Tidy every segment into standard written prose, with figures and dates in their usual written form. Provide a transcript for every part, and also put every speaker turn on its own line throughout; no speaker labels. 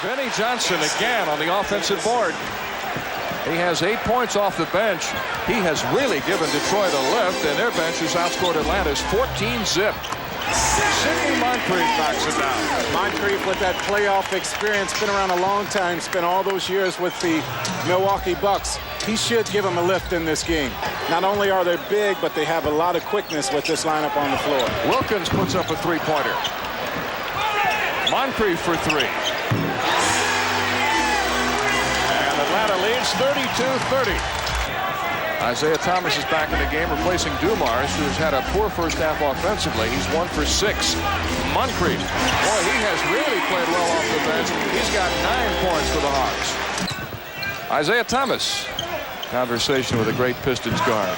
Vinnie Johnson again on the offensive board. He has 8 points off the bench. He has really given Detroit a lift, and their bench has outscored Atlanta's 14-zip. Sidney Moncrief knocks it down.
Moncrief with that playoff experience, been around a long time, spent all those years with the Milwaukee Bucks. He should give them a lift in this game. Not only are they big, but they have a lot of quickness with this lineup on the floor.
Wilkins puts up a three-pointer. Moncrief for three. And Atlanta leads 32-30. Isaiah Thomas is back in the game, replacing Dumars, who has had a poor first half offensively. He's 1 for 6. Moncrief, boy, he has really played well off the bench. He's got 9 points for the Hawks. Isaiah Thomas, conversation with a great Pistons guard.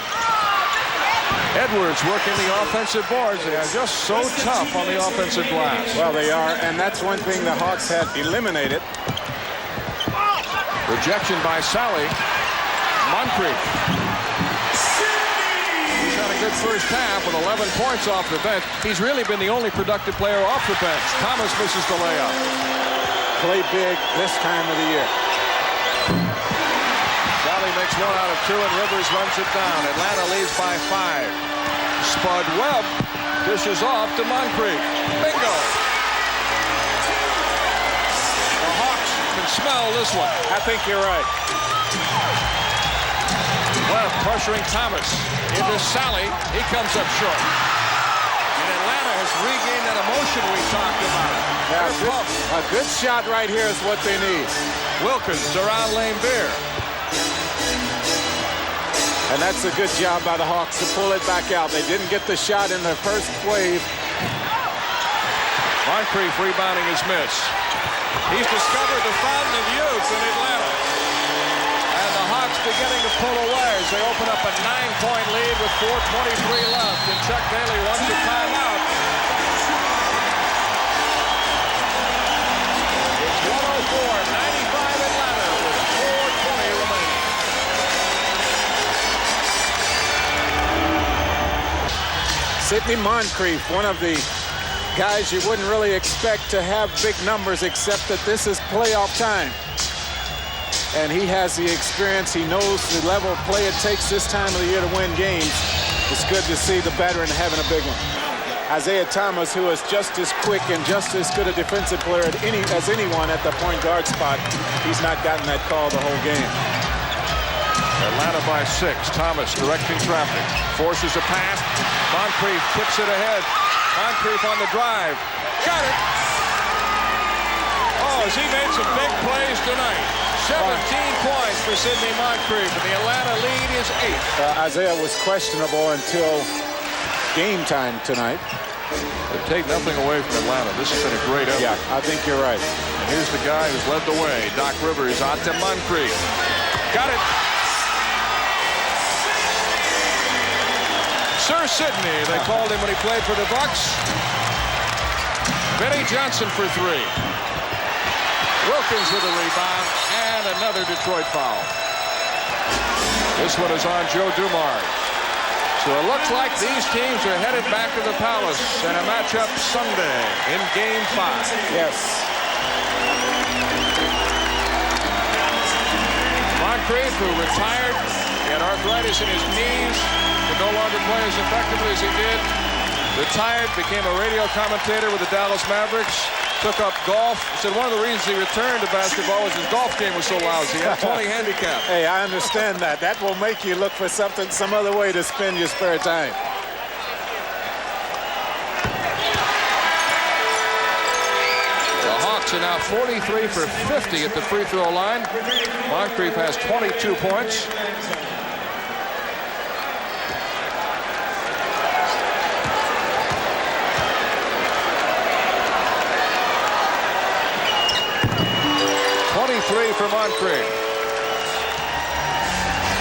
Edwards working the offensive boards. They are just so tough on the offensive glass.
Well, they are, and that's one thing the Hawks have eliminated.
Rejection by Sally. Moncrief. He's had a good first half with 11 points off the bench. He's really been the only productive player off the bench. Thomas misses the layup.
Play big this time of the year.
Sally makes 1 out of 2, and Rivers runs it down. Atlanta leads by 5. Spud Webb dishes off to Moncrief. Bingo! The Hawks can smell this one.
I think you're right.
Webb pressuring Thomas into Sally. He comes up short. And Atlanta has regained that emotion we talked about.
Yeah, a good shot right here is what they need.
Wilkins around Lane Beer.
And that's a good job by the Hawks to pull it back out. They didn't get the shot in their first wave.
Moncrief rebounding his miss. He's discovered the fountain of youth in Atlanta. And the Hawks beginning to pull away as they open up a 9-point lead with 4:23 left. And Chuck Daly wants a timeout. It's 104-95 Atlanta with 4:20 remaining.
Sidney Moncrief, one of the guys you wouldn't really expect to have big numbers, except that this is playoff time. And he has the experience. He knows the level of play it takes this time of the year to win games. It's good to see the veteran having a big one. Isaiah Thomas, who is just as quick and just as good a defensive player as anyone at the point guard spot, he's not gotten that call the whole game.
Atlanta by 6. Thomas directing traffic. Forces a pass. Moncrief tips it ahead. Moncrief on the drive. Got it. Oh, has he made some big plays tonight? 17 points for Sidney Moncrief, and the Atlanta lead is 8.
Isaiah was questionable until game time tonight.
They take nothing away from Atlanta. This has been a great effort.
Yeah, I think you're right.
And here's the guy who's led the way. Doc Rivers out to Moncrief. Got it. Sir Sidney, they called him when he played for the Bucks. Vinnie Johnson for 3. Wilkins with a rebound, and another Detroit foul. This one is on Joe Dumars. So it looks like these teams are headed back to the Palace in a matchup Sunday in Game 5.
Yes.
Moncrief, who retired, he had arthritis in his knees, could no longer play as effectively as he did. Retired, became a radio commentator with the Dallas Mavericks. Took up golf. Said one of the reasons he returned to basketball was his golf game was so lousy. He had 20 handicap.
Hey, I understand that. That will make you look for something, some other way to spend your spare time.
The Hawks are now 43 for 50 at the free throw line. Moncrief has 22 points. For Moncrief.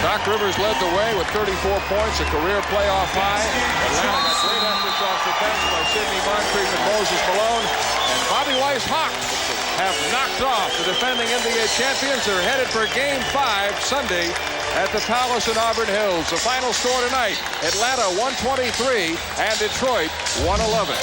Doc Rivers led the way with 34 points, a career playoff high. Atlanta got great efforts off the bench by Sidney Moncrief and Moses Malone. And Bobby Weiss Hawks have knocked off the defending NBA champions. They're headed for Game 5 Sunday at the Palace in Auburn Hills. The final score tonight, Atlanta 123 and Detroit 111.